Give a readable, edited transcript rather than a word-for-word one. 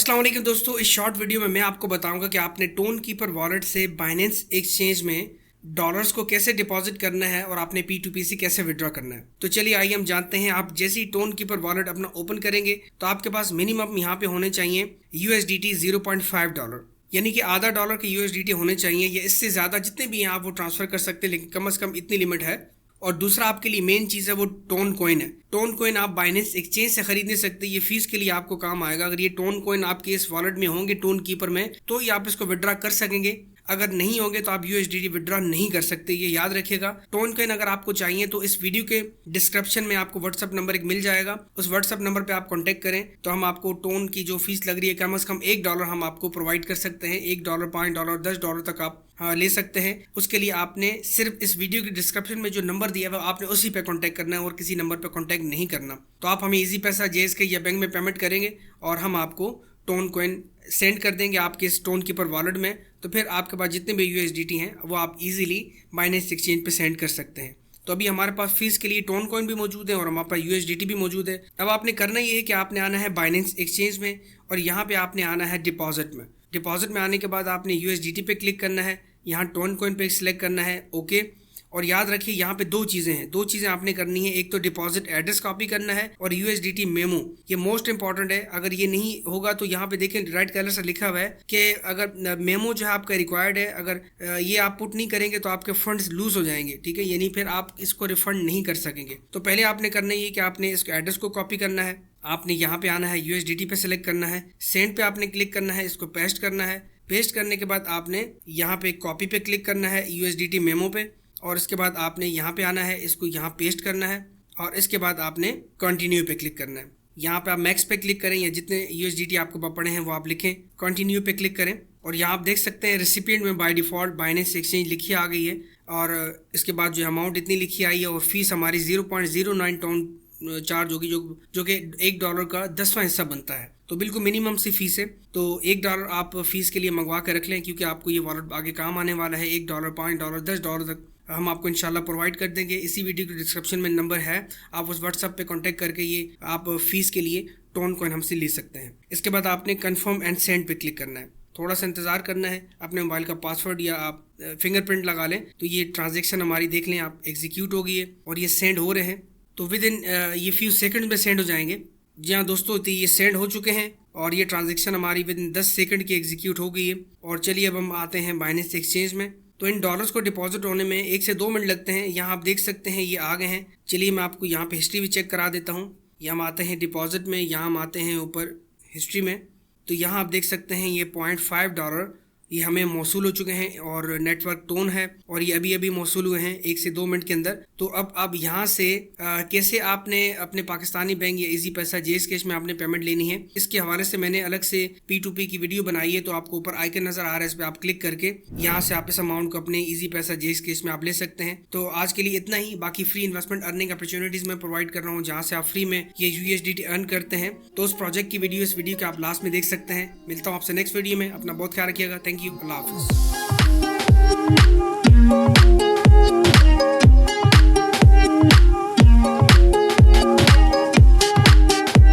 अस्सलाम वालेकुम दोस्तों, इस शॉर्ट वीडियो में मैं आपको बताऊंगा कि आपने टोन कीपर वॉलेट से बाइनेंस एक्सचेंज में डॉलर्स को कैसे डिपॉजिट करना है और आपने P2P से कैसे विड्रॉ करना है। तो चलिए आइए हम जानते हैं। आप जैसे ही टोन कीपर वॉलेट अपना ओपन करेंगे तो आपके पास मिनिमम यहाँ पे होने चाहिए USDT $0.5, यानी कि आधा डॉलर के USDT होने चाहिए, या इससे ज़्यादा जितने भी हैं आप वो ट्रांसफ़र कर सकते हैं, लेकिन कम से कम इतनी लिमिट है। और दूसरा आपके लिए मेन चीज़ है वो टोन कॉइन है। टोन कॉइन आप बाइनेंस एक्सचेंज से खरीद नहीं सकते, ये फीस के लिए आपको काम आएगा। अगर ये टोन कॉइन आपके इस वॉलेट में होंगे टोन कीपर में तो ही आप इसको विड्रॉ कर सकेंगे, अगर नहीं होंगे तो आप USDT विड्रॉ नहीं कर सकते, ये याद रखिएगा। टोन कॉइन अगर आपको चाहिए तो इस वीडियो के डिस्क्रिप्शन में आपको व्हाट्सअप नंबर एक मिल जाएगा, उस व्हाट्सअप नंबर पे आप कांटेक्ट करें तो हम आपको टोन की जो फीस लग रही है कम से कम $1 हम आपको प्रोवाइड कर सकते हैं। $1, $5, $10 तक आप ले सकते हैं। उसके लिए आपने सिर्फ इस वीडियो के डिस्क्रिप्शन में जो नंबर दिया है आपने उसी पे कांटेक्ट करना है और किसी नंबर पे कांटेक्ट नहीं करना। तो आप हमें इजी पैसा, JSK या बैंक में पेमेंट करेंगे और हम आपको टोन कॉइन सेंड कर देंगे आपके इस टोन कीपर वॉलेट में। तो फिर आपके पास जितने भी USDT हैं वो आप इजीली बाइनेंस एक्सचेंज पे सेंड कर सकते हैं। तो अभी हमारे पास फीस के लिए टोन कॉइन भी मौजूद है और हमारे पास USDT भी मौजूद है। अब आपने करना ये है कि आपने आना है बाइनेंस एक्सचेंज में और यहाँ पे आपने आना है डिपॉजिट में। डिपॉजिट में आने के बाद आपने USDT पे क्लिक करना है, यहाँ टोन कॉइन पे सिलेक्ट करना है, ओके। और याद रखिए यहाँ पे दो चीज़ें आपने करनी है। एक तो डिपॉजिट एड्रेस कॉपी करना है और USDT मेमो, ये मोस्ट इंपॉर्टेंट है। अगर ये नहीं होगा तो यहाँ पे देखें रेड कलर से लिखा हुआ है कि अगर मेमो जो है आपका रिक्वायर्ड है, अगर ये आप पुट नहीं करेंगे तो आपके फंड्स लूज हो जाएंगे, ठीक है, यानी फिर आप इसको रिफंड नहीं कर सकेंगे। तो पहले आपने करना ये कि आपने इस एड्रेस को कॉपी करना है, आपने यहाँ पे आना है, USDT पे सिलेक्ट करना है, सेंड पे आपने क्लिक करना है, इसको पेस्ट करना है। पेस्ट करने के बाद आपने यहाँ पे कॉपी पे क्लिक करना है USDT मेमो पे, और इसके बाद आपने यहाँ पे आना है, इसको यहाँ पेस्ट करना है और इसके बाद आपने कंटिन्यू पे क्लिक करना है। यहाँ पे आप मैक्स पे क्लिक करें या जितने USDT आपको पड़े हैं वो आप लिखें, कंटिन्यू पे क्लिक करें और यहाँ आप देख सकते हैं रेसिपिएंट में बाय डिफ़ॉल्ट बाइनेंस एक्सचेंज लिखी आ गई है और इसके बाद जो अमाउंट इतनी लिखी आई है और फीस हमारी 0.09 टोन चार्ज होगी, जो कि $1 का 10वां हिस्सा बनता है। तो बिल्कुल मिनिमम सी फीस है। तो $1 आप फीस के लिए मंगवा कर रख लें, क्योंकि आपको ये वॉलेट आगे काम आने वाला है। $1, $5, $10 तक हम आपको इंशाल्लाह प्रोवाइड कर देंगे। इसी वीडियो के डिस्क्रिप्शन में नंबर है, आप उस व्हाट्सएप पे कांटेक्ट करके ये आप फ़ीस के लिए टोन कॉइन हमसे ले सकते हैं। इसके बाद आपने कन्फर्म एंड सेंड पे क्लिक करना है, थोड़ा सा इंतज़ार करना है, अपने मोबाइल का पासवर्ड या आप फिंगरप्रिंट लगा लें। तो ये ट्रांजेक्शन हमारी देख लें आप एग्जीक्यूट हो गई है और ये सेंड हो रहे हैं। तो विद इन ये फ्यू सेकंड में सेंड हो जाएंगे। जी हाँ दोस्तों, तो ये सेंड हो चुके हैं और ये ट्रांजेक्शन हमारी विद इन 10 सेकंड की एग्जीक्यूट हो गई है। और चलिए अब हम आते हैं बाइनेंस एक्सचेंज में। तो इन डॉलर्स को डिपॉजिट होने में 1 से 2 मिनट लगते हैं। यहाँ आप देख सकते हैं ये आ गए हैं। चलिए मैं आपको यहाँ पे हिस्ट्री भी चेक करा देता हूँ। यहाँ हम आते हैं डिपॉजिट में, यहाँ हम आते हैं ऊपर हिस्ट्री में। तो यहाँ आप देख सकते हैं ये $0.5 ये हमें मौसूल हो चुके हैं और नेटवर्क टोन है और ये अभी अभी मौसूल हुए हैं 1 से 2 मिनट के अंदर। तो अब यहाँ से कैसे आपने अपने पाकिस्तानी बैंक या इजी पैसा JSK में आपने पेमेंट लेनी है, इसके हवाले से मैंने अलग से P2P की वीडियो बनाई है। तो आपको ऊपर आइकन नज़र आ रहा है, इस पर आप क्लिक करके यहाँ से आप इस अमाउंट को अपने इजी पैसा JSK में आप ले सकते हैं। तो आज के लिए इतना ही। बाकी फ्री इन्वेस्टमेंट अर्निंग अपॉर्चुनिटीज़ मैं प्रोवाइड कर रहा हूँ, जहाँ से आप फ्री में ये USDT अर्न करते हैं। तो उस प्रोजेक्ट की वीडियो इस वीडियो के आप लास्ट में देख सकते हैं। मिलता हूँ आपसे नेक्स्ट वीडियो में। अपना बहुत ख्याल रखिएगा। Thank you. अल्लाह हाफिज़।